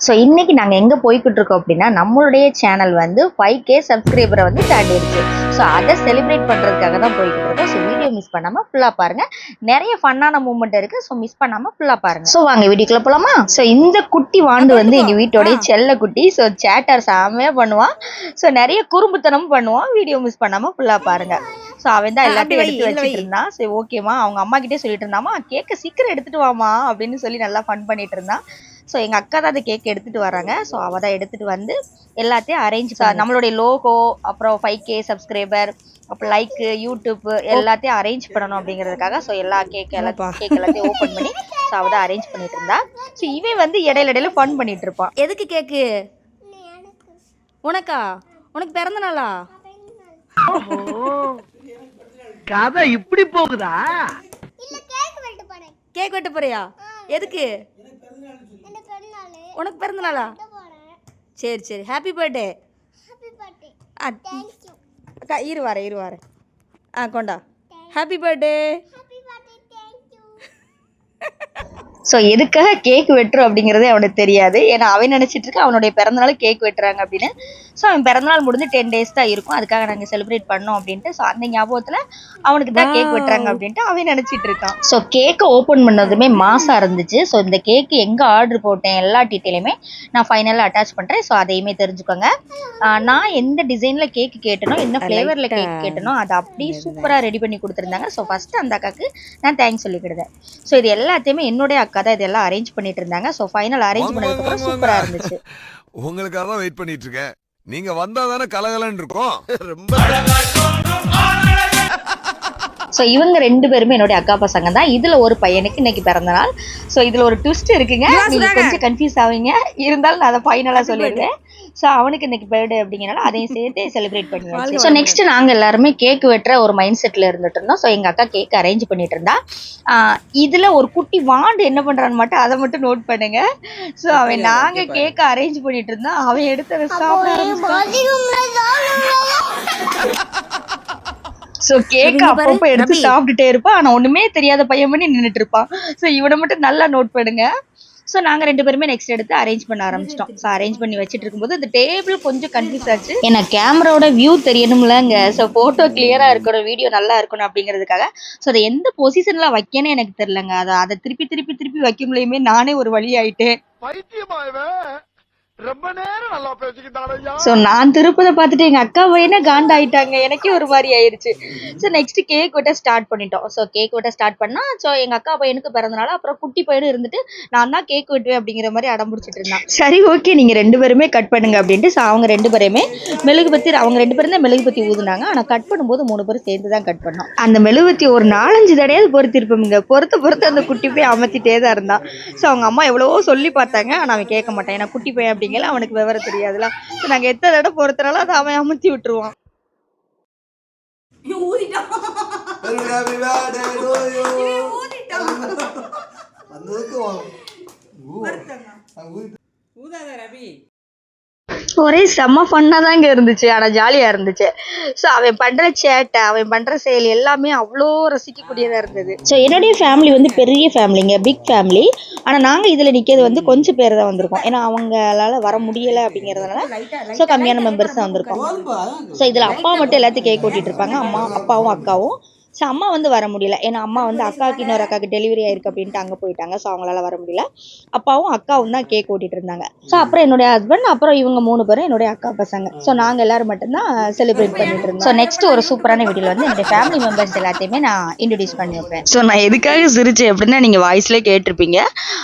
So இன்றைக்கி நாங்கள் எங்கே போய்கிட்டு இருக்கோம் அப்படின்னா நம்மளுடைய சேனல் வந்து 5K சப்ஸ்கிரைபரை வந்து தாண்டிடுச்சு. ஸோ அதை செலிப்ரேட் பண்ணுறதுக்காக தான் போய்கிட்டு இருக்கோம். ஸோ வீடியோ மிஸ் பண்ணாமல் ஃபுல்லாக பாருங்கள். நிறைய ஃபன்னான மூமெண்ட் இருக்குது. ஸோ மிஸ் பண்ணாமல் ஃபுல்லாக பாருங்கள். ஸோ வாங்க வீடியோக்குள்ளே போகலாமா? ஸோ இந்த குட்டி வாண்டு வந்து எங்கள் வீட்டோடைய செல்ல குட்டி. ஸோ சேட்டர் செம்மையாக பண்ணுவான். ஸோ நிறைய குறும்புத்தனமும் பண்ணுவான். வீடியோ மிஸ் பண்ணாமல் ஃபுல்லாக பாருங்கள். ஸோ அவன் தான் எல்லாத்தையும் எடுத்து வச்சுட்டு இருந்தான். சரி ஓகேம்மா, அவங்க அம்மா கிட்டே சொல்லிட்டு இருந்தாமா, கேக்கை சீக்கிரம் எடுத்துகிட்டு வாமா அப்படின்னு சொல்லி நல்லா ஃபன் பண்ணிட்டு இருந்தான். ஸோ எங்கள் அக்கா தான் அந்த கேக் எடுத்துகிட்டு வராங்க. ஸோ அவள் தான் எடுத்துகிட்டு வந்து எல்லாத்தையும் அரேஞ்ச் நம்மளுடைய லோகோ, அப்புறம் 5K சப்ஸ்கிரைபர், அப்புறம் லைக்கு, யூடியூப் எல்லாத்தையும் அரேஞ்ச் பண்ணணும் அப்படிங்கிறதுக்காக ஸோ எல்லா கேக் எல்லாத்தையும் ஓப்பன் பண்ணி ஸோ அவள் தான் அரேஞ்ச் பண்ணிட்டு இருந்தா. ஸோ இவன் வந்து இடையில ஃபன் பண்ணிட்டு இருப்பான். எதுக்கு கேக்கு? உனக்கா? உனக்கு பிறந்த நாளா? கதை இப்படி போகுதா? கேக் வெட்ட போறியா? எதுக்கு? உனக்கு பிறந்த நாளா? சரி சரி, ஹாப்பி பர்த்டே. அக்கா இரு வாரேன். கொண்டா. Happy birthday. ஸோ எதுக்காக கேக் வெட்டுறோம் அப்படிங்கிறதே அவனுக்கு தெரியாது. ஏன்னா அவன் நினச்சிட்டு இருக்க அவனுடைய பிறந்தநாள் கேக் வெட்டுறாங்க அப்படின்னு. ஸோ அவன் பிறந்தநாள் முடிஞ்சு 10 days தான் இருக்கும். அதுக்காக நாங்கள் செலிப்ரேட் பண்ணோம் அப்படின்ட்டு. ஸோ அந்த ஞாபகத்தில் அவனுக்கு தான் கேக் வெட்டுறாங்க அப்படின்ட்டு அவன் நினச்சிட்டு இருக்கான். ஸோ கேக்கை ஓப்பன் பண்ணதுமே மாசாக இருந்துச்சு. ஸோ இந்த கேக்கு எங்கே ஆர்டர் போட்டேன் எல்லா டீட்டெயிலுமே நான் ஃபைனலாக அட்டாச் பண்ணுறேன். ஸோ அதையுமே தெரிஞ்சுக்கோங்க. நான் எந்த டிசைனில் கேக்கு கேட்டனோ, என்ன ஃப்ளேவரில் கேக் கேட்டனோ அதை அப்படியே சூப்பராக ரெடி பண்ணி கொடுத்துருந்தாங்க. ஸோ ஃபஸ்ட்டு அந்த அக்காவுக்கு நான் தேங்க்ஸ் சொல்லிக்கிடுதேன். ஸோ இது எல்லாத்தையுமே என்னுடைய அக்கா தான் இதெல்லாம் அரேஞ்ச் பண்ணிட்டு இருந்தாங்க. ஸோ ஃபைனல் அரேஞ்ச் பண்ணதுக்கப்புறம் சூப்பராக இருந்துச்சு. உங்களுக்காக தான் வெயிட் பண்ணிட்டு இருக்கேன். நீங்க வந்தா தானே கலகலன்னு இருக்கும். ரொம்ப ஸோ இவங்க 2 பேருமே என்னுடைய அக்கா பசங்க தான். இதில் ஒரு பையனுக்கு இன்னைக்கு பிறந்த நாள். ஸோ இதில் ஒரு ட்விஸ்ட் இருக்குங்க. நீங்கள் கொஞ்சம் கன்ஃபியூஸ் ஆவீங்க, இருந்தாலும் நான் அதை ஃபைனலாக சொல்லிடுவேன். ஸோ அவனுக்கு இன்னைக்கு பர்த்டே அப்படிங்கிறனால அதையும் சேர்த்து செலிப்ரேட் பண்ணுவேன். ஸோ நெக்ஸ்ட் நாங்கள் எல்லாருமே கேக் வெட்டுற ஒரு மைண்ட் செட்டில் இருந்துட்டு இருந்தோம். ஸோ எங்கள் அக்கா கேக் அரேஞ்ச் பண்ணிட்டு இருந்தா. இதில் ஒரு குட்டி வாண்டு என்ன பண்ணுறான்னு மட்டும் அதை மட்டும் நோட் பண்ணுங்க. ஸோ அவன் நாங்கள் கேக்கை அரேஞ்ச் பண்ணிட்டு இருந்தான், அவன் எடுத்து சாப்பிட. ஸோ கேக் அப்பப்போ எடுத்து சாப்பிட்டுட்டே இருப்பான். ஆனால் ஒன்றுமே தெரியாத பையன் பண்ணி நின்றுட்டு இருப்பான். ஸோ இவனை மட்டும் நல்லா நோட் பண்ணுங்க. ஸோ நாங்கள் 2 பேருமே நெக்ஸ்ட் எடுத்து அரேஞ்ச் பண்ண ஆரம்பிச்சிட்டோம். ஸோ அரேஞ்ச் பண்ணி வச்சுட்டு இருக்கும்போது அந்த டேபிள் கொஞ்சம் கன்ஃபியூஸ் ஆச்சு. ஏன்னா கேமராவோட வியூ தெரியணும்லங்க. ஸோ ஃபோட்டோ கிளியராக இருக்கணும், வீடியோ நல்லா இருக்கணும் அப்படிங்கிறதுக்காக. ஸோ அதை எந்த பொசிஷனில் வைக்கனே எனக்கு தெரிலங்க. அதை திருப்பி வைக்கும்போதுமே நானே ஒரு வழி ஆயிட்டேன். ரொம்ப நேரம் நல்லா பேசிக்கிட்டாங்க. ஸோ நான் திருப்பதை பார்த்துட்டு எங்கள் அக்கா பையனே காண்டாயிட்டாங்க. எனக்கே ஒரு மாதிரி ஆயிடுச்சு. ஸோ நெக்ஸ்ட் கேக் வெட்ட ஸ்டார்ட் பண்ணிட்டோம். ஸோ கேக் வெட்ட ஸ்டார்ட் பண்ணால் ஸோ எங்கள் அக்கா பையனுக்கு பிறந்தனால அப்புறம் குட்டி பையனும் இருந்துட்டு நான் தான் கேக் வெட்டுவேன் அப்படிங்கிற மாதிரி அடம் பிடிச்சிட்டு இருந்தான். சரி ஓகே, நீங்கள் 2 பேருமே கட் பண்ணுங்க அப்படின்ட்டு. ஸோ அவங்க 2 பேருமே மெழுகுபத்தி, அவங்க 2 பேரும் தான் மெழுகுபத்தி ஊதுனாங்க. ஆனால் கட் பண்ணும்போது 3 பேரும் சேர்ந்து தான் கட் பண்ணோம். அந்த மெழுகுபத்தி ஒரு 4-5 தடையாவது பொறுத்திருப்போங்க. பொறுத்து அந்த குட்டி போய் அமர்த்திட்டே தான் இருந்தான். ஸோ அவங்க அம்மா எவ்வளவோ சொல்லி பார்த்தாங்க, ஆனால் அவன் கேட்க மாட்டான். ஏன்னா குட்டி பையன் அப்படிங்கிற அவனுக்கு விவரம் தெரியாதுல. நாங்க எத்தனை தடவை பொறுத்தனால அதை அவன் அமுத்தி விட்டுருவான். ஒரே செம்ம ஃபன்னாக தாங்க இருந்துச்சு. ஆனால் ஜாலியாக இருந்துச்சு. ஸோ அவன் பண்ணுற சேட்டை, அவன் பண்ணுற செயல் எல்லாமே அவ்வளோ ரசிக்கக்கூடியதாக இருந்தது. ஸோ என்னுடைய ஃபேமிலி வந்து பெரிய ஃபேமிலிங்க, பிக் ஃபேமிலி. ஆனால் நாங்கள் இதில் நிற்கிறது வந்து கொஞ்சம் பேர் தான் வந்திருக்கோம். ஏன்னா அவங்களால வர முடியலை அப்படிங்கிறதுனால ஸோ கம்மியான மெம்பர்ஸ் தான் வந்திருக்கோம். ஸோ இதில் அப்பா மட்டும் எல்லாத்தையும் கேக் ஓட்டிகிட்டு இருப்பாங்க. அப்பாவும் அக்காவும். ஸோ அம்மா வந்து வர முடியல. ஏன்னா அம்மா வந்து அக்காவுக்கு இன்னொரு அக்காவுக்கு டெலிவரி ஆயிருக்கு அப்படின்ட்டு அங்கே போயிட்டாங்க. ஸோ அவங்களால வர முடியல. அப்பாவும் அக்காவும் தான் கேக் ஓட்டிட்டு இருந்தாங்க. ஸோ அப்புறம் என்னுடைய ஹஸ்பண்ட், அப்புறம் இவங்க 3 பேரும் என்னுடைய அக்கா பசங்க. ஸோ நாங்கள் எல்லாரும் மட்டும்தான் செலிப்ரேட் பண்ணிட்டு இருந்தோம். ஸோ நெக்ஸ்ட் ஒரு சூப்பரான வீடியோவில் வந்து என்னுடைய ஃபேமிலி மெம்பர்ஸ் எல்லாத்தையுமே நான் இன்ட்ரடியூஸ் பண்ணி வைப்பேன். ஸோ நான் எதுக்காக சிரிச்சேன் அப்படின்னா நீங்கள் வாய்ஸ்லேயே கேட்டிருப்பீங்க.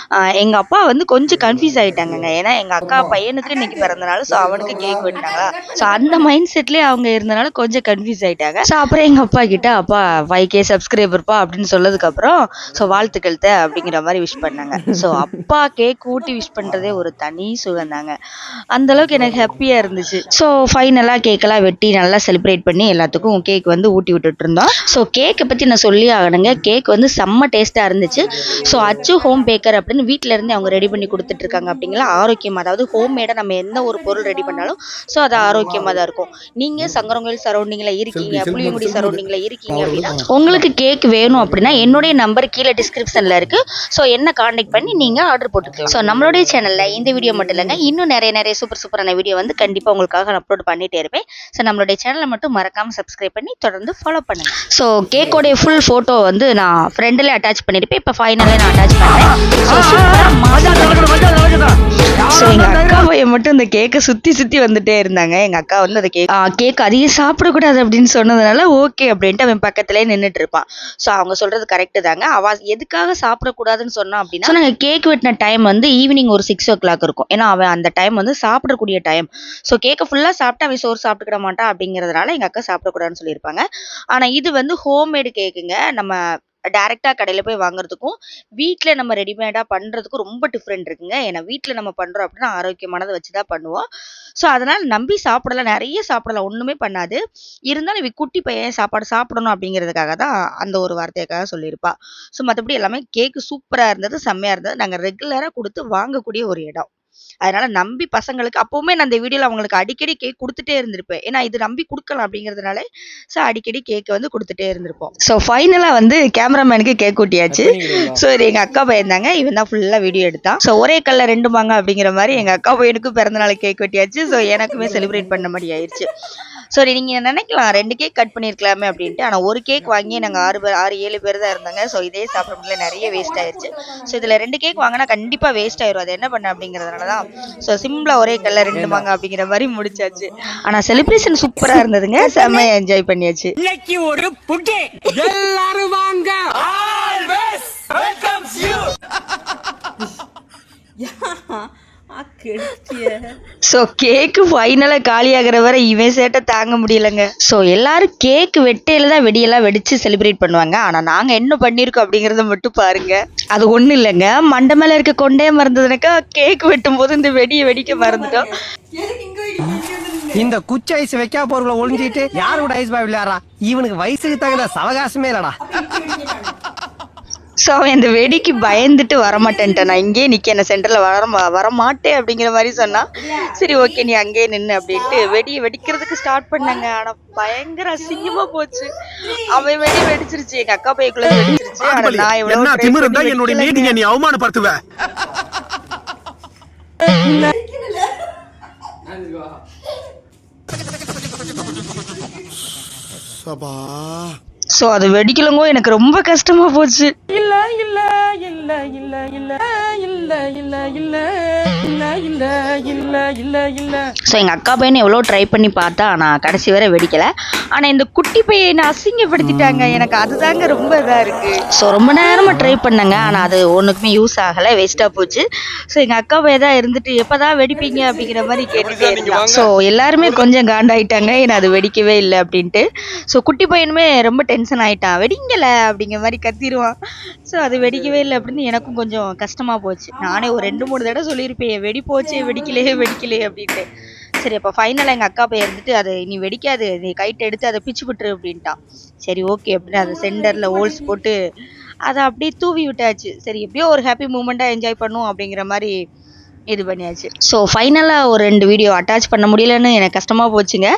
எங்கள் அப்பா வந்து கொஞ்சம் கன்ஃபியூஸ் ஆகிட்டாங்க. ஏன்னா எங்கள் அக்கா பையனுக்கு இன்னைக்கு பிறந்தனால ஸோ அவனுக்கு கேக் வெட்டினாங்க. ஸோ அந்த மைண்ட் செட்லேயே அவங்க இருந்தனால கொஞ்சம் கன்ஃபியூஸ் ஆகிட்டாங்க. ஸோ அப்புறம் எங்கள் அப்பா கிட்ட, அப்பா 5K சப்ஸ்கிரைபர்ப்பா அப்படின்னு சொன்னதுக்கப்புறம் ஸோ வாழ்த்துக்கள் அப்படிங்கிற மாதிரி விஷ் பண்ணாங்க. ஸோ அப்பா கேக் ஊட்டி விஷ் பண்ணுறதே ஒரு தனி சுகம் தாங்க. அந்தளவுக்கு எனக்கு ஹாப்பியாக இருந்துச்சு. ஸோ ஃபைனலாக கேக்கெல்லாம் வெட்டி நல்லா செலிப்ரேட் பண்ணி எல்லாத்துக்கும் கேக் வந்து ஊட்டி விட்டுட்டு இருந்தோம். ஸோ கேக்கை பற்றி நான் சொல்லி ஆகணுங்க. கேக் வந்து செம்ம டேஸ்ட்டாக இருந்துச்சு. ஸோ அச்சு ஹோம் பேக்கர் அப்படின்னு வீட்டிலேருந்து அவங்க ரெடி பண்ணி கொடுத்துட்ருக்காங்க. அப்படிங்களா ஆரோக்கியமாக, அதாவது ஹோம்மேடாக நம்ம எந்த ஒரு பொருள் ரெடி பண்ணாலும் ஸோ அது ஆரோக்கியமாக தான் இருக்கும். நீங்கள் சங்கரங்கோயில் சரௌண்டிங்கில் இருக்கீங்க, புளியங்குடி சரௌண்டிங்கில் இருக்கீங்க அப்படின்னா உங்களுக்கு கேக் வேணும் அப்படின்னா என்னுடைய நம்பர் கீழே டிஸ்கிரிப்ஷனில் இருக்குது. ஸோ என்ன காண்டாக்ட் பண்ணி நீங்கள் ஆர்டர் போட்டுக்கலாம். ஸோ நம்மளுடைய சேனலில் இந்த வீடியோ மட்டும் இல்லைங்க, இன்னும் நிறைய சூப்பரான வீடியோ வந்து கண்டிப்பாக உங்களுக்காக நான் அப்லோட் பண்ணிகிட்டே இருப்பேன். ஸோ நம்மளுடைய சேனலை மட்டும் மறக்காமல் சப்ஸ்கிரைப் பண்ணி தொடர்ந்து ஃபாலோ பண்ணுங்கள். ஸோ கேக்கோடைய ஃபுல் ஃபோட்டோ வந்து நான் ஃப்ரெண்டில் அட்டாச் பண்ணியிருப்பேன். இப்போ ஃபைனலே நான் அட்டாச் பண்ணேன். ஸோ எங்கள் அக்கா பையன் மட்டும் இந்த கேக்கை சுற்றி வந்துட்டே இருந்தாங்க. எங்கள் அக்கா வந்து அந்த கேக் அதிகம் சாப்பிடக்கூடாது அப்படின்னு சொன்னதுனால ஓகே அப்படின்ட்டு அவன் பக்கத்துலேயே நின்றுட்டு இருப்பான். ஸோ அவங்க சொல்கிறது கரெக்டு தாங்க. அவள் எதுக்காக சாப்பிடக்கூடாதுன்னு சொன்னான் அப்படின்னா, நாங்கள் கேக் வெட்டின டைம் வந்து ஈவினிங் ஒரு 6 o'clock இருக்கும். ஏன்னா அவன் அந்த டைம் வந்து சாப்பிடக்கூடிய டைம். ஸோ கேக்கை ஃபுல்லாக சாப்பிட்டு அவன் சோறு சாப்பிட்டுக்கிட மாட்டான் அப்படிங்கிறதுனால எங்கள் அக்கா சாப்பிடக்கூடாதுன்னு சொல்லியிருப்பாங்க. ஆனால் இது வந்து ஹோம்மேடு கேக்குங்க. நம்ம டைரெக்டாக கடையில் போய் வாங்குறதுக்கும் வீட்டில் நம்ம ரெடிமேடாக பண்ணுறதுக்கும் ரொம்ப டிஃப்ரெண்ட் இருக்குங்க. ஏன்னா வீட்டில் நம்ம பண்ணுறோம் அப்படின்னா ஆரோக்கியமானதை வச்சு தான் பண்ணுவோம். ஸோ அதனால் நம்பி சாப்பிடலாம், நிறைய சாப்பிடலாம், ஒன்றுமே பண்ணாது. இருந்தாலும் இவ குட்டி பையன் சாப்பாடு சாப்பிடணும் அப்படிங்கிறதுக்காக தான் அந்த ஒரு வார்த்தைக்காக சொல்லியிருப்பா. ஸோ மற்றபடி எல்லாமே கேக்கு சூப்பராக இருந்தது, செம்மையாக இருந்தது. நாங்கள் ரெகுலராக கொடுத்து வாங்கக்கூடிய ஒரு இடம். அதனால நம்பி பசங்களுக்கு அப்பவுமே நான் இந்த வீடியோல அவங்களுக்கு அடிக்கடி கேக் கொடுத்துட்டே இருந்திருப்பேன். ஏன்னா இது நம்பி கொடுக்கலாம் அப்படிங்கிறதுனால ஸோ அடிக்கடி கேக் வந்து கொடுத்துட்டே இருந்திருப்போம். ஸோ ஃபைனலாக வந்து கேமராமேனுக்கு கேக் ஊட்டியாச்சு. ஸோ இது எங்கள் அக்கா பையன் தாங்க, இவன் தான் ஃபுல்லாக வீடியோ எடுத்தான். ஸோ ஒரே கல்ல 2 மாங்க அப்படிங்கிற மாதிரி எங்கள் அக்கா பையனுக்கும் பிறந்தநாள் கேக் வெட்டியாச்சு. ஸோ எனக்குமே செலிப்ரேட் பண்ண மாதிரி ஆயிடுச்சு. ஸோ நீங்கள் நினைக்கலாம் 2 கேக் கட் பண்ணியிருக்கலாமே அப்படின்ட்டு. ஆனால் ஒரு கேக் வாங்கி நாங்கள் 6-7 பேர் தான் இருந்தாங்க. ஸோ இதே சாப்பிட முடியல, நிறைய வேஸ்ட் ஆயிடுச்சு. ஸோ இதில் 2 கேக் வாங்கினா கண்டிப்பாக வேஸ்ட் ஆயிரும். அது என்ன பண்ண அப்படிங்கிறதுனால தான் ஸோ சிம்பிளாக ஒரே கல்ல 2 மாங்க அப்படிங்கிற மாதிரி முடிச்சாச்சு. ஆனால் செலிப்ரேஷன் சூப்பராக இருந்ததுங்க, செம்மையாக என்ஜாய் பண்ணியாச்சு. இன்னைக்கு ஒரு புட்டி எல்லாரும் வாங்க. ஸோ கேக்கு ஃபைனலாக காலியாகிற வரை இவன் சேட்டை தாங்க முடியலைங்க. ஸோ எல்லாரும் கேக் வெட்டையில தான் வெடியெல்லாம் வெடிச்சு செலிப்ரேட் பண்ணுவாங்க. ஆனால் நாங்கள் என்ன பண்ணியிருக்கோம் அப்படிங்கிறத மட்டும் பாருங்க. அது ஒன்றும் இல்லைங்க, மண்டை மேலே இருக்க கொண்டே மறந்ததுனாக்கா கேக் வெட்டும் போது இந்த வெடியை வெடிக்க மறந்துட்டோம். இந்த குச்சி ஐஸ் வைக்கா போறவங்கள ஒளிஞ்சிட்டு யாரு கூட ஐஸ் பாய் விளையாடுறா? இவனுக்கு வயசுக்கு தகுந்த சவகாசமே இல்லடா. ஸோ அவன் இந்த வெடிக்கு பயந்துட்டு வரமாட்டேன்ட்டான். நான் இங்கேயே நிற்க, என்ன சென்டரில் வரமாட்டேன் அப்படிங்கிற மாதிரி சொன்னான். சரி ஓகே நீ அங்கேயே நின்று அப்படின்ட்டு வெடியை வெடிக்கிறதுக்கு ஸ்டார்ட் பண்ணாங்க. ஆனால் பயங்கர அசிங்கமாக போச்சு. அவன் வெடி வெடிச்சிருச்சு, எங்கள் அக்கா பையக்குள்ள வெடிச்சிருச்சு. ஆனால் நான் எவ்வளோ என்னுடைய மீட்டிங்கை நீ அவமானப்படுத்துவ. சபா ஸோ அது வெடிக்கலங்கோ, எனக்கு ரொம்ப கஷ்டமா போச்சு. இல்ல இல்ல இல்ல இல்ல இல்ல இல்ல இல்ல இல்ல இல்ல இல்ல இல்ல இல்ல இல்ல. ஸோ எங்கள் அக்கா பையனை எவ்வளோ ட்ரை பண்ணி பார்த்தா ஆனால் கடைசி வரை வெடிக்கலை. ஆனால் இந்த குட்டி பையனை அசிங்கப்படுத்திட்டாங்க. எனக்கு அதுதாங்க ரொம்ப இதாக இருக்குது. ஸோ ரொம்ப நேரமாக ட்ரை பண்ணேங்க, ஆனால் அது ஒன்றுக்குமே யூஸ் ஆகலை, வேஸ்ட்டாக போச்சு. ஸோ எங்கள் அக்கா பையன் தான் இருந்துட்டு எப்போ தான் வெடிப்பீங்க அப்படிங்கிற மாதிரி கேட்டுட்டே இருந்தாங்க. ஸோ எல்லாருமே கொஞ்சம் காண்டாயிட்டாங்க, ஏன்னா அது வெடிக்கவே இல்லை அப்படின்ட்டு. ஸோ குட்டி பையனுமே ரொம்ப டென்ஷன் ஆகிட்டான், வெடிங்கலை அப்படிங்கிற மாதிரி கத்திடுவான். ஸோ அது வெடிக்கவே இல்லை அப்படின்னு எனக்கும் கொஞ்சம் கஷ்டமாக போச்சு. நானே ஒரு 2-3 தடவை சொல்லியிருப்பேன், வெடி போச்சு வெடிக்கலையே அப்படின்ட்டு. சரி அப்போ ஃபைனலாக எங்கள் அக்கா பையன் இருந்துட்டு அதை நீ வெடிக்காது, நீ கைட்டை எடுத்து அதை பிச்சு விட்டுரு அப்படின்ட்டான். சரி ஓகே அப்படின்னு அதை சென்டரில் ஹோல்ஸ் போட்டு அதை அப்படியே தூவி விட்டாச்சு. சரி எப்படியோ ஒரு ஹாப்பி மூமெண்ட்டாக என்ஜாய் பண்ணும் அப்படிங்கிற மாதிரி இது பண்ணியாச்சு. ஸோ ஃபைனலாக ஒரு 2 வீடியோ அட்டாச் பண்ண முடியலன்னு எனக்கு கஷ்டமாக போச்சுங்க.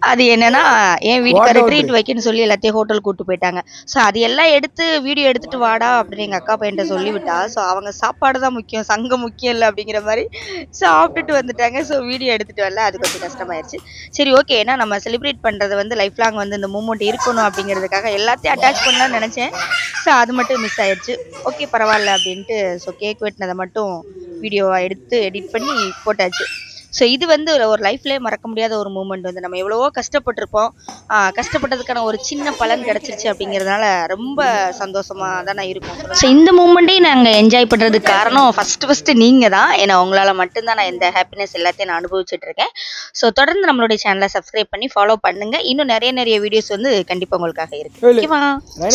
அது என்னென்னா என் வீட்டுக்கு ட்ரீட் வைக்கணும்னு சொல்லி எல்லாத்தையும் ஹோட்டல் கூப்பிட்டு போயிட்டாங்க. ஸோ அது எல்லாம் எடுத்து வீடியோ எடுத்துகிட்டு வாடா அப்படின்னு எங்கள் அக்கா பையன்ட்ட சொல்லிவிட்டா. ஸோ அவங்க சாப்பாடு தான் முக்கியம், சங்கம் முக்கியம் இல்லை அப்படிங்கிற மாதிரி சாப்பிட்டுட்டு வந்துட்டாங்க. ஸோ வீடியோ எடுத்துகிட்டு வரல, அது கொஞ்சம் கஷ்டமாயிருச்சு. சரி ஓகே, ஏன்னா நம்ம செலிப்ரேட் பண்ணுறது வந்து லைஃப் லாங் வந்து இந்த மூமெண்ட் இருக்கணும் அப்படிங்கிறதுக்காக எல்லாத்தையும் அட்டாச் பண்ணலாம்னு நினச்சேன். ஸோ அது மட்டும் மிஸ் ஆயிடுச்சு. ஓகே பரவாயில்ல அப்படின்ட்டு ஸோ கேக் வெட்டினதை மட்டும் வீடியோவாக எடுத்து எடிட் பண்ணி போட்டாச்சு. ஸோ இது வந்து ஒரு லைஃப்லேயே மறக்க முடியாத ஒரு மூமெண்ட். வந்து நம்ம எவ்வளவோ கஷ்டப்பட்டிருப்போம், கஷ்டப்பட்டதுக்கான ஒரு சின்ன பலன் கிடச்சிருச்சு அப்படிங்கிறதுனால ரொம்ப சந்தோஷமாக தானே இருக்கும். ஸோ இந்த மூமெண்ட்டையும் நாங்கள் என்ஜாய் பண்ணுறதுக்கு காரணம் ஃபஸ்ட்டு நீங்கள் தான். ஏன்னா உங்களால் மட்டும்தான் நான் இந்த ஹாப்பினஸ் எல்லாத்தையும் நான் அனுபவிச்சுட்டு இருக்கேன். ஸோ தொடர்ந்து நம்மளுடைய சேனலை சப்ஸ்கிரைப் பண்ணி ஃபாலோ பண்ணுங்கள். இன்னும் நிறைய வீடியோஸ் வந்து கண்டிப்பாக உங்களுக்காக இருக்கு. ஓகேவா?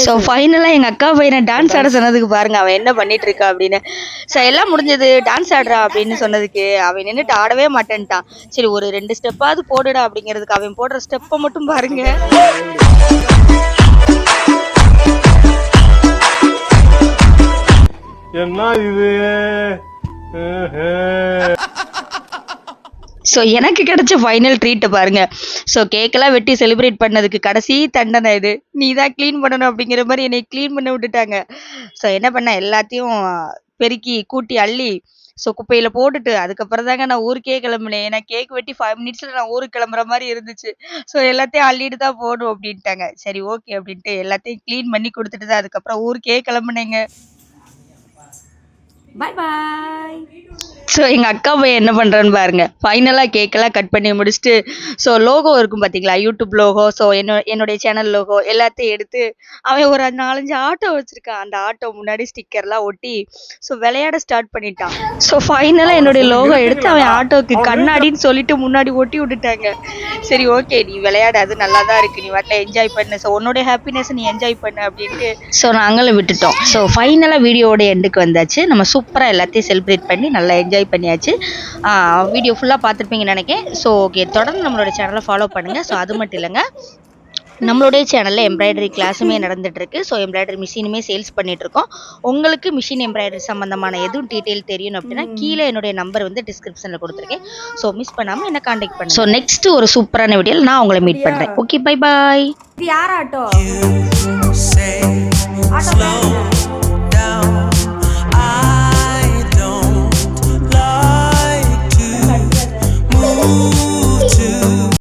ஸோ ஃபைனலாக எங்கள் அக்கா பையனை டான்ஸ் ஆட சொன்னதுக்கு பாருங்கள் அவன் என்ன பண்ணிட்டு இருக்கா அப்படின்னு. ஸோ எல்லாம் முடிஞ்சது, டான்ஸ் ஆடுறா அப்படின்னு சொன்னதுக்கு அவன் நின்றுட்டு ஆடவே மாட்டான். சரி ஒரு 2 ஸ்டெப்பாவது போடுடா அப்படிங்கிறதுக்கு அவன் போடுற ஸ்டெப்பை மட்டும் பாருங்க. என்ன இது? ஸோ எனக்கு கிடைச்ச ஃபைனல் ட்ரீட்டை பாருங்க. ஸோ கேக்கெல்லாம் வெட்டி செலிப்ரேட் பண்ணதுக்கு கடைசி தண்டனை இது. நீ தான் க்ளீன் பண்ணணும் அப்படிங்கிற மாதிரி என்னை க்ளீன் பண்ண விட்டுட்டாங்க. ஸோ என்ன பண்ணேன், எல்லாத்தையும் பெருக்கி கூட்டி அள்ளி ஸோ குப்பையில் போட்டுட்டு அதுக்கப்புறம் தாங்க நான் ஊருக்கே கிளம்புனேன். ஏன்னா கேக் வெட்டி 5 மினிட்ஸில் நான் ஊருக்கு கிளம்புற மாதிரி இருந்துச்சு. ஸோ எல்லாத்தையும் அள்ளிட்டு தான் போகணும் அப்படின்ட்டாங்க. சரி ஓகே அப்படின்ட்டு எல்லாத்தையும் க்ளீன் பண்ணி கொடுத்துட்டு தான் அதுக்கப்புறம் ஊருக்கே கிளம்புனேங்க. பாய் பாய். ஸோ எங்கள் அக்கா பையன் என்ன பண்ணுறான்னு பாருங்க. ஃபைனலாக கேக்கெல்லாம் கட் பண்ணி முடிச்சுட்டு ஸோ லோகோ இருக்கும் பார்த்தீங்களா, யூடியூப் லோகோ, ஸோ என்னுடைய சேனல் லோகோ எல்லாத்தையும் எடுத்து அவன் ஒரு 4-5 ஆட்டோ வச்சுருக்கான். அந்த ஆட்டோ முன்னாடி ஸ்டிக்கர்லாம் ஒட்டி ஸோ விளையாட ஸ்டார்ட் பண்ணிட்டான். ஸோ ஃபைனலாக என்னுடைய லோகோ எடுத்து அவன் ஆட்டோவுக்கு கண்ணாடின்னு சொல்லிட்டு முன்னாடி ஒட்டி விட்டுட்டாங்க. சரி ஓகே, நீ விளையாட, அது நல்லா தான் இருக்குது, நீ வாட்டில் என்ஜாய் பண்ணு, ஸோ உன்னோடைய ஹாப்பினஸ் நீ என்ஜாய் பண்ணு அப்படின்ட்டு ஸோ நாங்களும் விட்டுட்டோம். ஸோ ஃபைனலாக வீடியோவோட எண்டுக்கு வந்தாச்சு. நம்ம சூப்பராக எல்லாத்தையும் செலிப்ரேட் பண்ணி நல்லா என்ஜாய் பண்ணியாச்சு. வீடியோ ஃபுல்லாக பார்த்துருப்பீங்கன்னு நினைக்கிறேன். ஸோ ஓகே, தொடர்ந்து நம்மளோட சேனலை ஃபாலோ பண்ணுங்கள். ஸோ அது மட்டும் இல்லைங்க, நம்மளுடைய சேனலில் எம்ப்ராய்டரி கிளாஸுமே நடந்துகிட்ருக்கு. ஸோ எம்ப்ராய்டரி மிஷினுமே சேல்ஸ் பண்ணிகிட்ருக்கோம். உங்களுக்கு மிஷின் எம்ப்ராய்டரி சம்மந்தமான எதுவும் டீட்டெயில் தெரியணும் அப்படின்னா கீழே என்னுடைய நம்பர் வந்து டிஸ்கிரிப்ஷனில் கொடுத்துருக்கேன். ஸோ மிஸ் பண்ணாமல் என்ன காண்டாக்ட் பண்ணுங்க. ஸோ நெக்ஸ்ட்டு ஒரு சூப்பரான வீடியோவில் நான் உங்களை மீட் பண்ணுறேன். Okay, bye bye. இது யார் auto? I don't like to move